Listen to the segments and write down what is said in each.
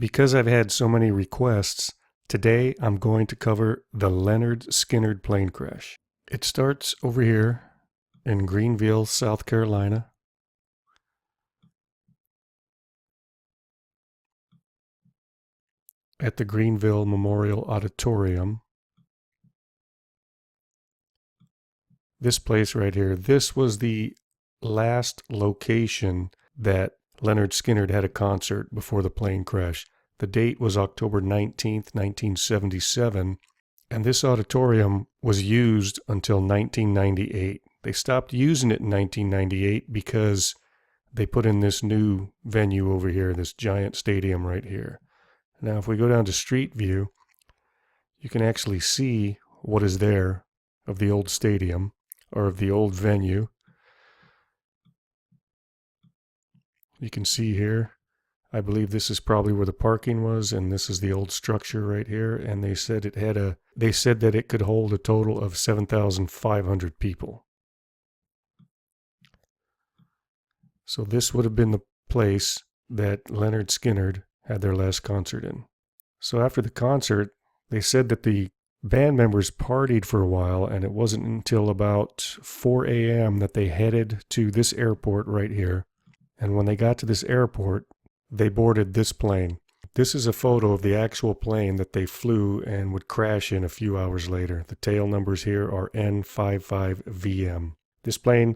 Because I've had so many requests, today I'm going to cover the Lynyrd Skynyrd plane crash. It starts over here in Greenville, South Carolina. At the Greenville Memorial Auditorium. This place right here, this was the last location that Lynyrd Skynyrd had a concert before the plane crash. The date was October 19th, 1977, and this auditorium was used until 1998. They stopped using it in 1998 because they put in this new venue over here, this giant stadium right here. Now, if we go down to Street View, you can actually see what is there of the old stadium, or of the old venue. You can see here, I believe this is probably where the parking was, and this is the old structure right here, and they said that it could hold a total of 7,500 people. So this would have been the place that Lynyrd Skynyrd had their last concert in. So after the concert, they said that the band members partied for a while, and it wasn't until about 4 a.m. that they headed to this airport right here. And when they got to this airport, they boarded this plane. This is a photo of the actual plane that they flew and would crash in a few hours later. The tail numbers here are N55VM. This plane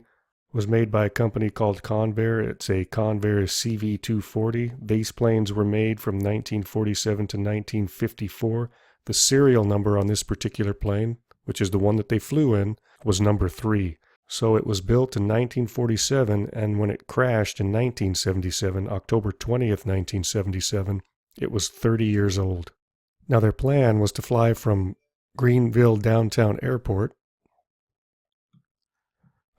was made by a company called Convair. It's a Convair CV240. These planes were made from 1947 to 1954. The serial number on this particular plane, which is the one that they flew in, was number 3. So it was built in 1947, and when it crashed in 1977, October 20th, 1977, it was 30 years old. Now their plan was to fly from Greenville Downtown Airport.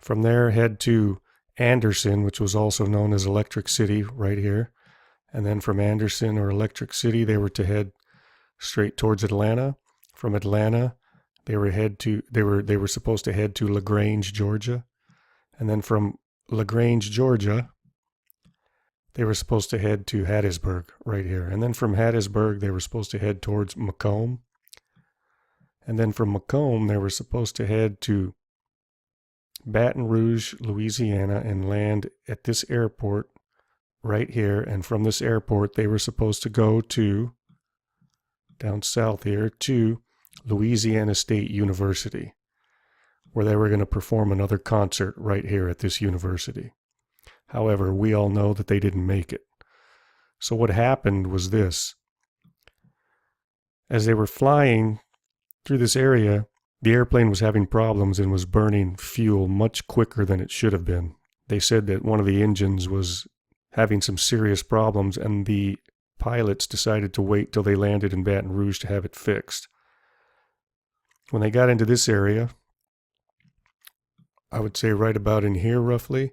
From there, head to Anderson, which was also known as Electric City right here. And then from Anderson or Electric City, they were to head straight towards Atlanta. From Atlanta, they were supposed to head to LaGrange, Georgia. And then from LaGrange, Georgia, they were supposed to head to Hattiesburg right here. And then from Hattiesburg, they were supposed to head towards Macomb. And then from Macomb, they were supposed to head to Baton Rouge, Louisiana, and land at this airport right here. And from this airport, they were supposed to go to, down south here, to Louisiana State University, where they were going to perform another concert right here at this university. However, we all know that they didn't make it. So what happened was this. As they were flying through this area, the airplane was having problems and was burning fuel much quicker than it should have been. They said that one of the engines was having some serious problems, and the pilots decided to wait till they landed in Baton Rouge to have it fixed. When they got into this area, I would say right about in here roughly,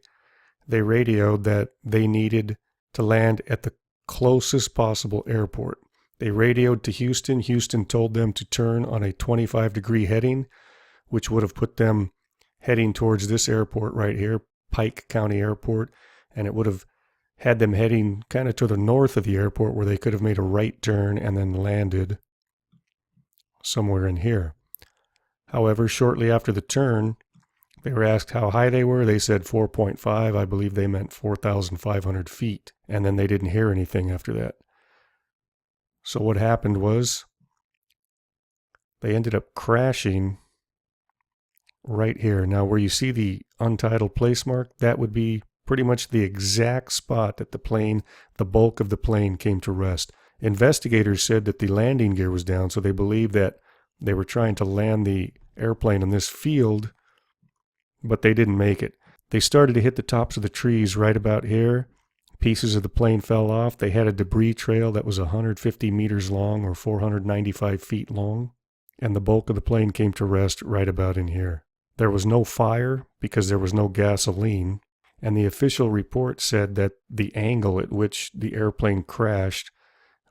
they radioed that they needed to land at the closest possible airport. They radioed to Houston. Houston told them to turn on a 25-degree heading, which would have put them heading towards this airport right here, Pike County Airport, and it would have had them heading kind of to the north of the airport, where they could have made a right turn and then landed somewhere in here. However, shortly after the turn, they were asked how high they were. They said 4.5. I believe they meant 4,500 feet. And then they didn't hear anything after that. So what happened was they ended up crashing right here. Now, where you see the untitled place mark, that would be pretty much the exact spot that the bulk of the plane came to rest. Investigators said that the landing gear was down, so they believed that they were trying to land the airplane in this field, but they didn't make it. They started to hit the tops of the trees right about here. Pieces of the plane fell off. They had a debris trail that was 150 meters long, or 495 feet long, and the bulk of the plane came to rest right about in here. There was no fire because there was no gasoline, and the official report said that the angle at which the airplane crashed,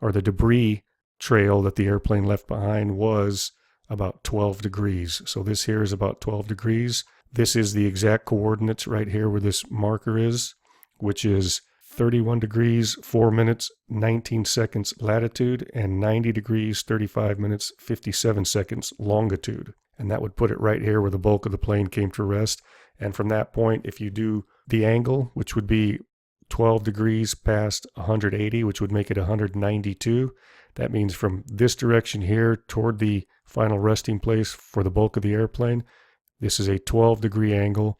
or the debris trail that the airplane left behind, was about 12 degrees. So this here is about 12 degrees. This is the exact coordinates right here where this marker is, which is 31 degrees, 4 minutes, 19 seconds latitude, and 90 degrees, 35 minutes, 57 seconds longitude. And that would put it right here where the bulk of the plane came to rest. And from that point, if you do the angle, which would be 12 degrees past 180, which would make it 192, that means from this direction here toward the final resting place for the bulk of the airplane, this is a 12-degree angle,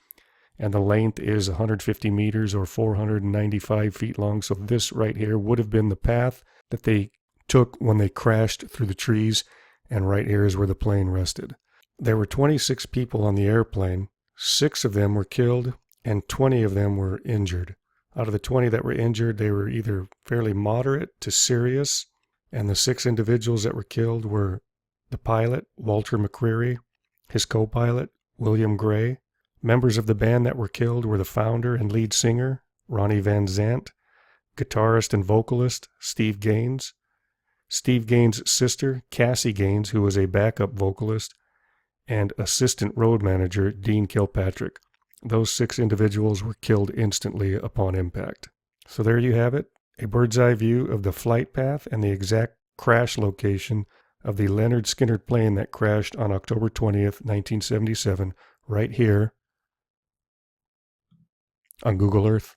and the length is 150 meters or 495 feet long. So this right here would have been the path that they took when they crashed through the trees, and right here is where the plane rested. There were 26 people on the airplane. 6 of them were killed, and 20 of them were injured. Out of the 20 that were injured, they were either fairly moderate to serious, and the 6 individuals that were killed were the pilot, Walter McCreary, his co-pilot, William Gray. Members of the band that were killed were the founder and lead singer, Ronnie Van Zant, guitarist and vocalist, Steve Gaines, Steve Gaines' sister, Cassie Gaines, who was a backup vocalist, and assistant road manager, Dean Kilpatrick. Those 6 individuals were killed instantly upon impact. So there you have it, a bird's eye view of the flight path and the exact crash location of the Lynyrd Skynyrd plane that crashed on October 20th, 1977, right here on Google Earth.